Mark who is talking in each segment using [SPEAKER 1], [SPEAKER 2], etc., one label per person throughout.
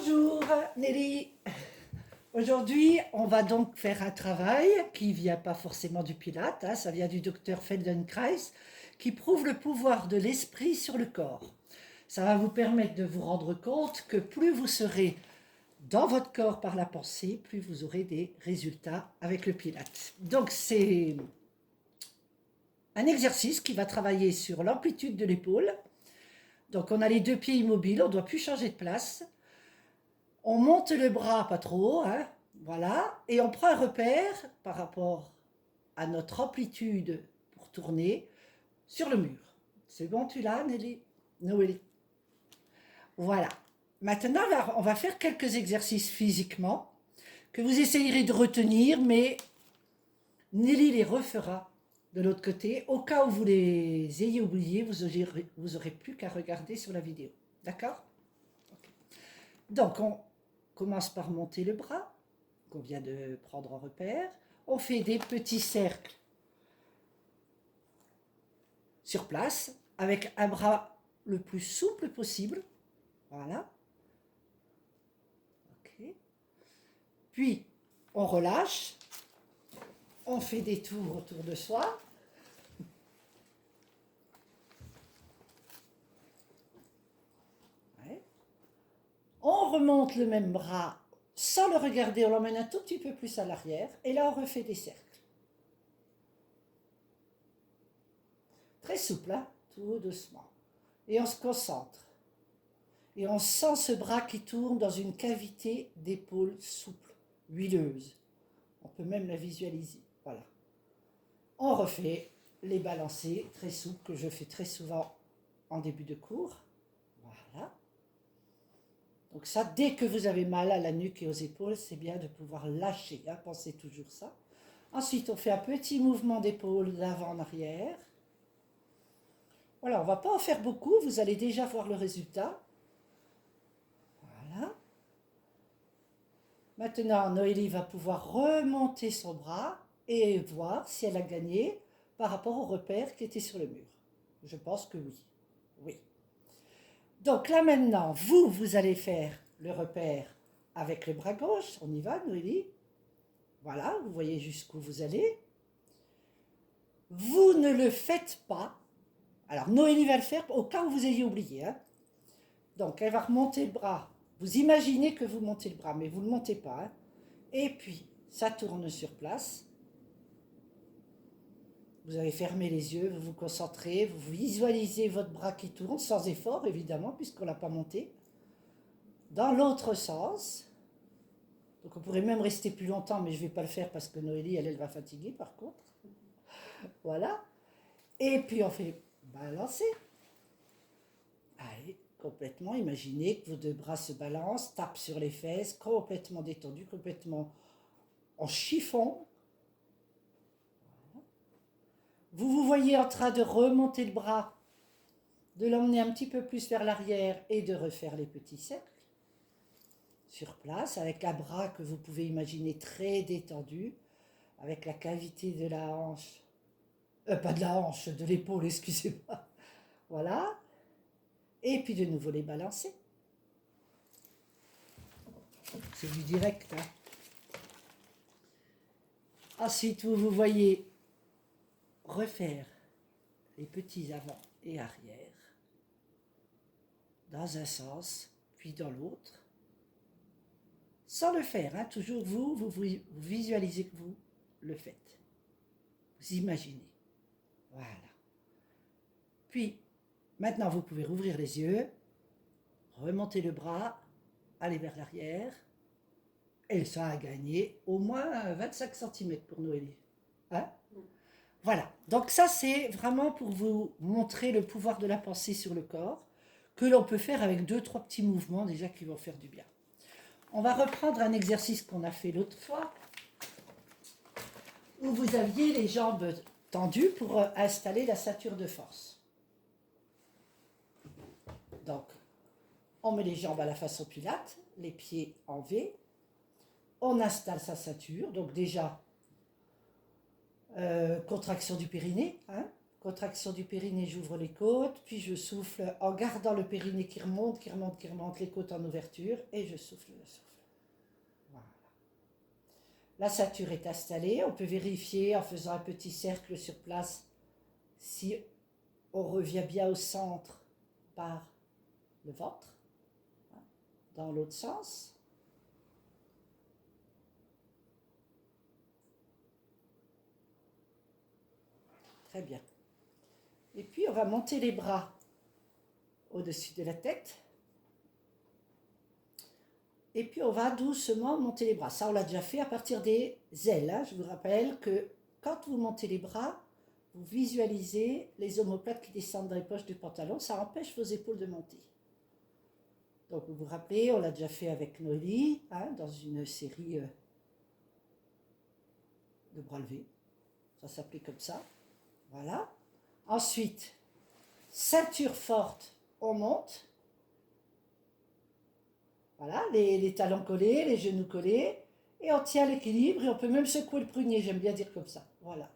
[SPEAKER 1] Bonjour Nelly. Aujourd'hui, on va donc faire un travail qui ne vient pas forcément du Pilate, hein, ça vient du docteur Feldenkrais, qui prouve le pouvoir de l'esprit sur le corps. Ça va vous permettre de vous rendre compte que plus vous serez dans votre corps par la pensée, plus vous aurez des résultats avec le Pilate. Donc c'est un exercice qui va travailler sur l'amplitude de l'épaule. Donc on a les deux pieds immobiles, on ne doit plus changer de place. On monte le bras pas trop haut, hein, voilà, et on prend un repère par rapport à notre amplitude pour tourner sur le mur. C'est bon, tu l'as, Nelly? Noélie. Voilà. Maintenant, on va faire quelques exercices physiquement que vous essayerez de retenir, mais Nelly les refera de l'autre côté. Au cas où vous les ayez oubliés, vous aurez plus qu'à regarder sur la vidéo. D'accord? Okay. Donc, on commence par monter le bras, qu'on vient de prendre en repère. On fait des petits cercles sur place, avec un bras le plus souple possible. Voilà. Ok. Puis, on relâche. On fait des tours autour de soi. Ouais. On remonte le même bras sans le regarder, on l'emmène un tout petit peu plus à l'arrière. Et là, on refait des cercles. Très souple, hein, tout doucement. Et on se concentre. Et on sent ce bras qui tourne dans une cavité d'épaule souple, huileuse. On peut même la visualiser. Voilà. On refait les balancés très souples que je fais très souvent en début de cours. Voilà. Donc ça, dès que vous avez mal à la nuque et aux épaules, c'est bien de pouvoir lâcher. Hein, pensez toujours ça. Ensuite, on fait un petit mouvement d'épaule d'avant en arrière. Voilà, on ne va pas en faire beaucoup. Vous allez déjà voir le résultat. Voilà. Maintenant, Noélie va pouvoir remonter son bras et voir si elle a gagné par rapport au repère qui était sur le mur. Je pense que oui. Oui. Donc là maintenant, vous allez faire le repère avec le bras gauche. On y va, Noélie? Voilà, vous voyez jusqu'où vous allez. Vous ne le faites pas. Alors, Noélie va le faire au cas où vous ayez oublié. Hein. Donc, elle va remonter le bras. Vous imaginez que vous montez le bras, mais vous ne le montez pas. Hein. Et puis, ça tourne sur place. Vous avez fermé les yeux, vous vous concentrez, vous visualisez votre bras qui tourne, sans effort évidemment, puisqu'on ne l'a pas monté. Dans l'autre sens. Donc on pourrait même rester plus longtemps, mais je ne vais pas le faire parce que Noélie, elle va fatiguer par contre. Voilà. Et puis on fait balancer. Allez, complètement. Imaginez que vos deux bras se balancent, tapent sur les fesses, complètement détendus, complètement en chiffon. Vous voyez en train de remonter le bras, de l'emmener un petit peu plus vers l'arrière et de refaire les petits cercles sur place avec un bras que vous pouvez imaginer très détendu, avec la cavité de la hanche, pas de la hanche, de l'épaule, excusez-moi. Voilà. Et puis de nouveau les balancer. C'est du direct. Hein. Ensuite, vous voyez refaire les petits avant et arrière dans un sens, puis dans l'autre. Sans le faire, hein, toujours vous visualisez que vous le faites. Vous imaginez. Voilà. Puis, maintenant, vous pouvez rouvrir les yeux, remonter le bras, aller vers l'arrière. Et ça a gagné au moins 25 cm pour Noélie. Hein? Voilà. Donc ça, c'est vraiment pour vous montrer le pouvoir de la pensée sur le corps, que l'on peut faire avec 2-3 petits mouvements déjà qui vont faire du bien. On va reprendre un exercice qu'on a fait l'autre fois, où vous aviez les jambes tendues pour installer la ceinture de force. Donc, on met les jambes à la façon Pilate, les pieds en V, on installe sa ceinture, donc déjà, contraction du périnée, hein, Contraction du périnée, j'ouvre les côtes, puis je souffle en gardant le périnée qui remonte, qui remonte, qui remonte, les côtes en ouverture, et je souffle, je souffle. Voilà. La ceinture est installée, on peut vérifier en faisant un petit cercle sur place si on revient bien au centre par le ventre, dans l'autre sens. Très bien. Et puis on va monter les bras au-dessus de la tête. Et puis on va doucement monter les bras. Ça, on l'a déjà fait à partir des ailes, hein. Je vous rappelle que quand vous montez les bras, vous visualisez les omoplates qui descendent dans les poches du pantalon. Ça empêche vos épaules de monter. Donc vous vous rappelez, on l'a déjà fait avec Noélie, hein, dans une série de bras levés. Ça s'appelait comme ça. Voilà. Ensuite, ceinture forte, on monte. Voilà, les talons collés, les genoux collés. Et on tient l'équilibre et on peut même secouer le prunier, j'aime bien dire comme ça. Voilà.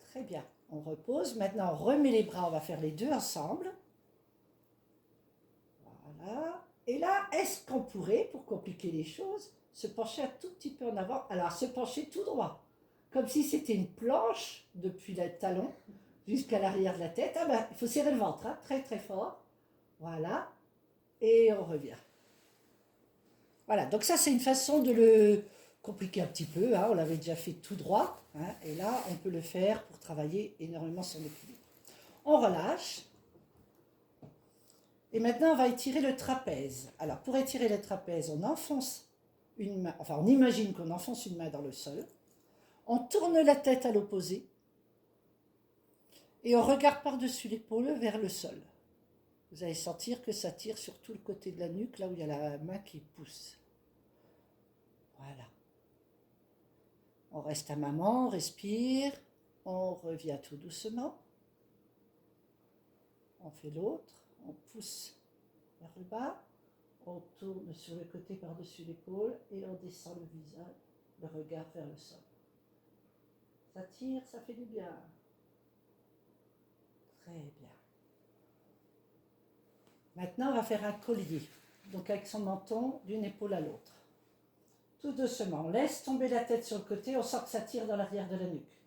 [SPEAKER 1] Très bien. On repose. Maintenant, on remet les bras, on va faire les deux ensemble. Voilà. Et là, est-ce qu'on pourrait, pour compliquer les choses, se pencher un tout petit peu en avant? Alors, se pencher tout droit, comme si c'était une planche depuis le talon jusqu'à l'arrière de la tête. Ah ben, il faut serrer le ventre, hein, très très fort. Voilà. Et on revient. Voilà, donc ça c'est une façon de le compliquer un petit peu, hein. On l'avait déjà fait tout droit, hein, et là on peut le faire pour travailler énormément son équilibre. On relâche, et maintenant on va étirer le trapèze. Alors pour étirer le trapèze, on enfonce une main, enfin on imagine qu'on enfonce une main dans le sol, on tourne la tête à l'opposé, et on regarde par-dessus l'épaule vers le sol. Vous allez sentir que ça tire sur tout le côté de la nuque, là où il y a la main qui pousse. Voilà. On reste à maman, on respire, on revient tout doucement. On fait l'autre, on pousse vers le bas, on tourne sur le côté par-dessus l'épaule et on descend le visage, le regard vers le sol. Ça tire, ça fait du bien. Très bien. Maintenant, on va faire un collier, donc avec son menton d'une épaule à l'autre. Tout doucement, on laisse tomber la tête sur le côté, on sent que ça tire dans l'arrière de la nuque.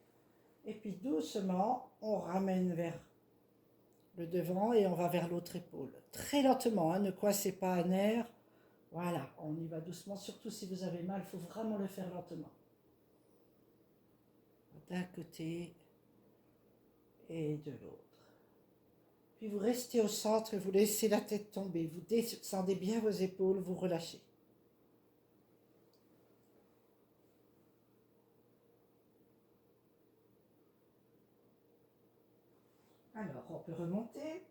[SPEAKER 1] Et puis doucement, on ramène vers le devant et on va vers l'autre épaule. Très lentement, hein, ne coincez pas un nerf. Voilà, on y va doucement, surtout si vous avez mal, il faut vraiment le faire lentement. D'un côté et de l'autre. Puis vous restez au centre et vous laissez la tête tomber. Vous descendez bien vos épaules, vous relâchez. Alors, on peut remonter.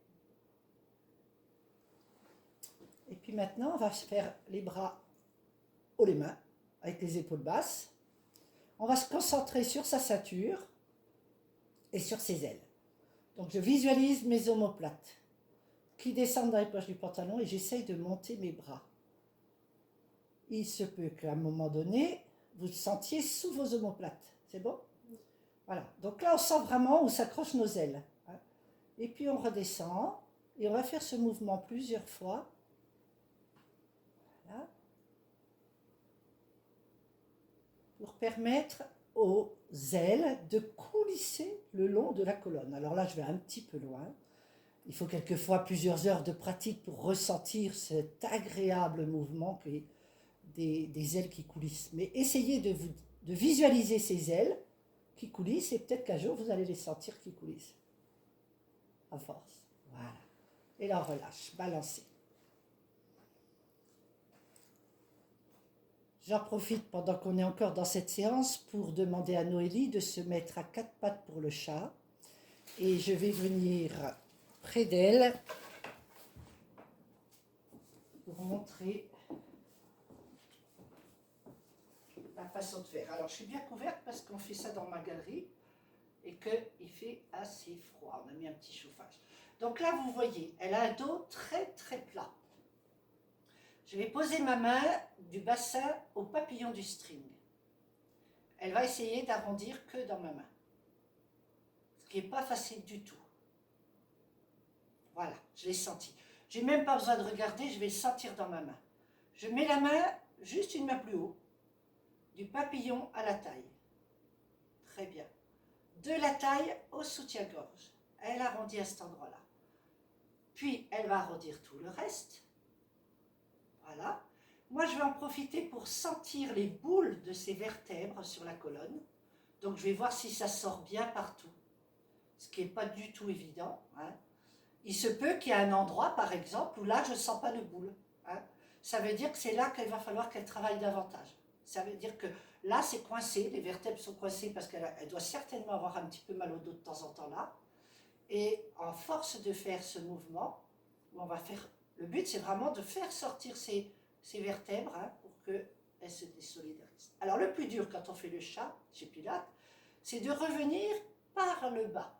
[SPEAKER 1] Et puis maintenant, on va se faire les bras haut les mains, avec les épaules basses. On va se concentrer sur sa ceinture et sur ses ailes. Donc je visualise mes omoplates qui descendent dans les poches du pantalon et j'essaye de monter mes bras. Il se peut qu'à un moment donné, vous le sentiez sous vos omoplates. C'est bon? Voilà. Donc là, on sent vraiment où s'accrochent nos ailes. Et puis on redescend et on va faire ce mouvement plusieurs fois. Voilà. Pour permettre aux ailes de coulisser le long de la colonne. Alors là, je vais un petit peu loin. Il faut quelquefois plusieurs heures de pratique pour ressentir cet agréable mouvement que des ailes qui coulissent. Mais essayez de visualiser ces ailes qui coulissent et peut-être qu'un jour vous allez les sentir qui coulissent. À force. Voilà. Et là, on relâche. Balancez. J'en profite pendant qu'on est encore dans cette séance pour demander à Noélie de se mettre à quatre pattes pour le chat. Et je vais venir près d'elle pour montrer la façon de faire. Alors, je suis bien couverte parce qu'on fait ça dans ma galerie et qu'il fait assez froid. On a mis un petit chauffage. Donc là, vous voyez, elle a un dos très très plat. Je vais poser ma main du bassin au papillon du string. Elle va essayer d'arrondir que dans ma main. qui n'est pas facile du tout. Voilà, je l'ai senti. J'ai même pas besoin de regarder, je vais le sentir dans ma main. Je mets la main, juste une main plus haut, du papillon à la taille. Très bien. De la taille au soutien-gorge. Elle arrondit à cet endroit-là. Puis, elle va arrondir tout le reste. Voilà. Moi, je vais en profiter pour sentir les boules de ces vertèbres sur la colonne. Donc, je vais voir si ça sort bien partout. Ce qui n'est pas du tout évident. Hein. Il se peut qu'il y ait un endroit, par exemple, où là, je ne sens pas de boule. Hein. Ça veut dire que c'est là qu'il va falloir qu'elle travaille davantage. Ça veut dire que là, c'est coincé, les vertèbres sont coincées parce qu'elle doit certainement avoir un petit peu mal au dos de temps en temps là. Et en force de faire ce mouvement, où on va faire, le but c'est vraiment de faire sortir ces vertèbres hein, pour qu'elles se désolidarisent. Alors le plus dur quand on fait le chat chez Pilates, c'est de revenir par le bas.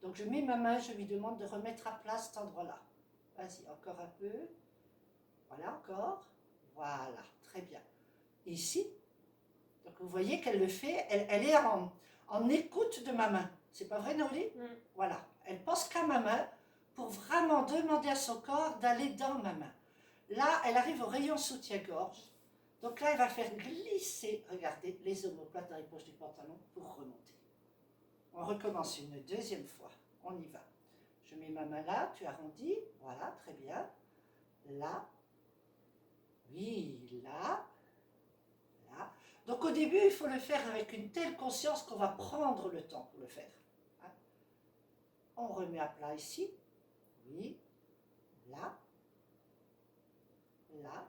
[SPEAKER 1] Donc je mets ma main, je lui demande de remettre à plat cet endroit-là. Vas-y, encore un peu. Voilà, encore. Voilà, très bien. Ici, donc vous voyez qu'elle le fait, elle est en écoute de ma main. C'est pas vrai, Noélie? Voilà, elle pense qu'à ma main pour vraiment demander à son corps d'aller dans ma main. Là, elle arrive au rayon soutien-gorge. Donc là, elle va faire glisser, regardez, les omoplates dans les poches du pantalon pour remonter. On recommence une deuxième fois. On y va. Je mets ma main là, tu arrondis. Voilà, très bien. Là. Oui, là. Là. Donc au début, il faut le faire avec une telle conscience qu'on va prendre le temps pour le faire. Hein. On remet à plat ici. Oui. Là. Là.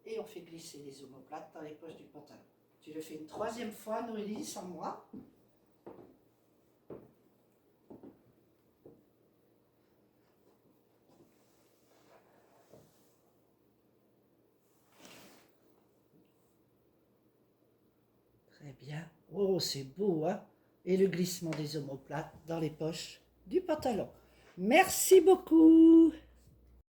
[SPEAKER 1] Et on fait glisser les omoplates dans les poches du pantalon. Tu le fais une troisième fois, Noélie, sans moi. Très bien. Oh, c'est beau, hein? Et le glissement des omoplates dans les poches du pantalon. Merci beaucoup.